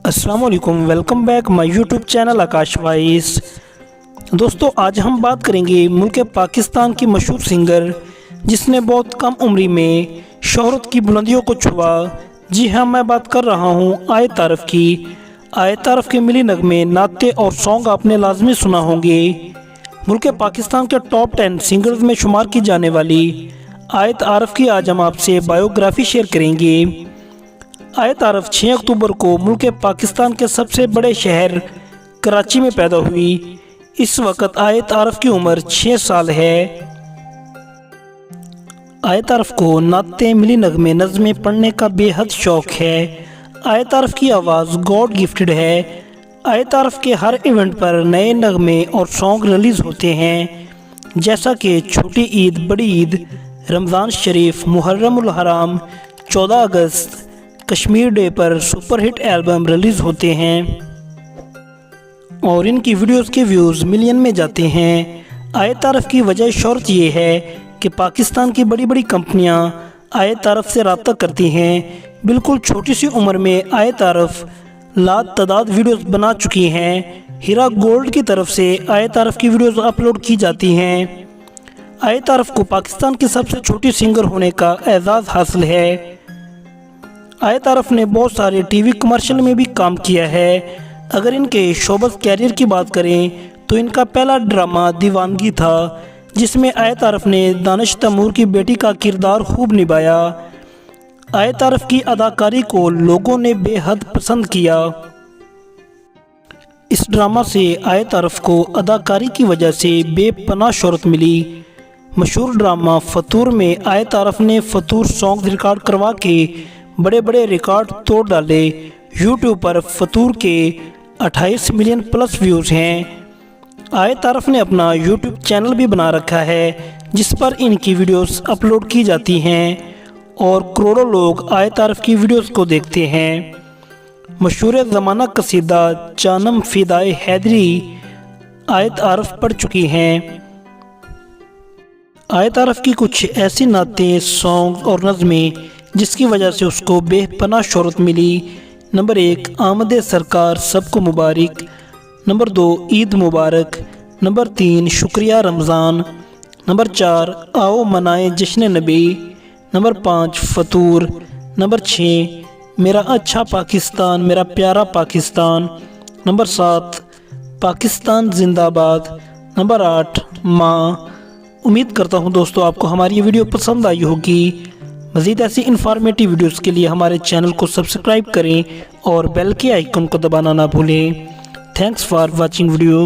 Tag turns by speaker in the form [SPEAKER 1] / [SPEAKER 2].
[SPEAKER 1] अस्सलाम वालेकुम, welcome back my YouTube channel Akash vice. दोस्तों, आज हम बात करेंगे मुल्क पाकिस्तान की मशहूर सिंगर जिसने बहुत कम उम्र में शोहरत की बुलंदियों को छुआ। जी हाँ, मैं बात कर रहा हूँ आयत आरफ की। आयत आरफ के मिली नगमे, नाते और सॉन्ग आपने लाजमी सुना होंगे। मुल्क पाकिस्तान के टॉप 10 सिंगर्स में शुमार की जाने वाली आयत आरफ की आज हम आपसे बायोग्राफी शेयर करेंगे। आयत आरफ 6 अक्टूबर को मुल्क पाकिस्तान के सबसे बड़े शहर कराची में पैदा हुई। इस वक्त आयत आरफ की उम्र 6 साल है। आयत आरफ को नाते, मिली नगमे, नज़में पढ़ने का बेहद शौक़ है। आयत आरफ की आवाज़ गॉड गिफ्टेड है। आयत आरफ के हर इवेंट पर नए नगमे और सॉन्ग रिलीज़ होते हैं, जैसा कि छोटी ईद, बड़ी ईद, रमज़ान शरीफ, मुहर्रम उल हराम, 14 अगस्त, कश्मीर डे पर सुपरहिट एल्बम रिलीज़ होते हैं और इनकी वीडियोस के व्यूज़ मिलियन में जाते हैं। आयत आरफ की वजह शोहरत ये है कि पाकिस्तान की बड़ी बड़ी कंपनियां आयत आरफ से रब्ता करती हैं। बिल्कुल छोटी सी उम्र में आयत आरफ लातादाद वीडियोस बना चुकी हैं। हीरा गोल्ड की तरफ से आयत आरफ की वीडियोस अपलोड की जाती हैं। आयत आरफ को पाकिस्तान की सबसे छोटी सिंगर होने का एजाज़ हासिल है। आयत आरफ ने बहुत सारे टीवी कमर्शियल में भी काम किया है। अगर इनके शोबस कैरियर की बात करें तो इनका पहला ड्रामा दीवानगी था, जिसमें आयत आरफ ने दानिश तैमूर की बेटी का किरदार खूब निभाया। आयत आरफ की अदाकारी को लोगों ने बेहद पसंद किया। इस ड्रामा से आयत आरफ को अदाकारी की वजह से बेपनाह शोहरत मिली। मशहूर ड्रामा फतूर में आयत आरफ ने फतूर सॉन्ग रिकॉर्ड करवा के बड़े बड़े रिकॉर्ड तोड़ डाले। यूट्यूब पर फतूर के 28 मिलियन प्लस व्यूज़ हैं। आयत आरफ ने अपना यूट्यूब चैनल भी बना रखा है, जिस पर इनकी वीडियोस अपलोड की जाती हैं और करोड़ों लोग आयत आरफ की वीडियोस को देखते हैं। मशहूर ज़माना कसीदा जानम फिदाए हैदरी आयत आरफ पढ़ चुकी हैं। आयत आरफ की कुछ ऐसी नातें, सॉन्ग और नज़में जिसकी वजह से उसको बेपनाह शोहरत मिली। नंबर 1, आमद सरकार सबको मुबारक। नंबर 2, ईद मुबारक। नंबर 3, शुक्रिया रमज़ान। नंबर 4, आओ मनाए जश्न नबी। नंबर 5, फतूर। नंबर 6, मेरा अच्छा पाकिस्तान, मेरा प्यारा पाकिस्तान। नंबर 7, पाकिस्तान जिंदाबाद। नंबर 8, माँ। उम्मीद करता हूँ दोस्तों आपको हमारी ये वीडियो पसंद आई होगी। मज़ीद ऐसी इन्फॉर्मेटिव वीडियोस के लिए हमारे चैनल को सब्सक्राइब करें और बेल के आइकन को दबाना ना भूलें। Thanks for watching video.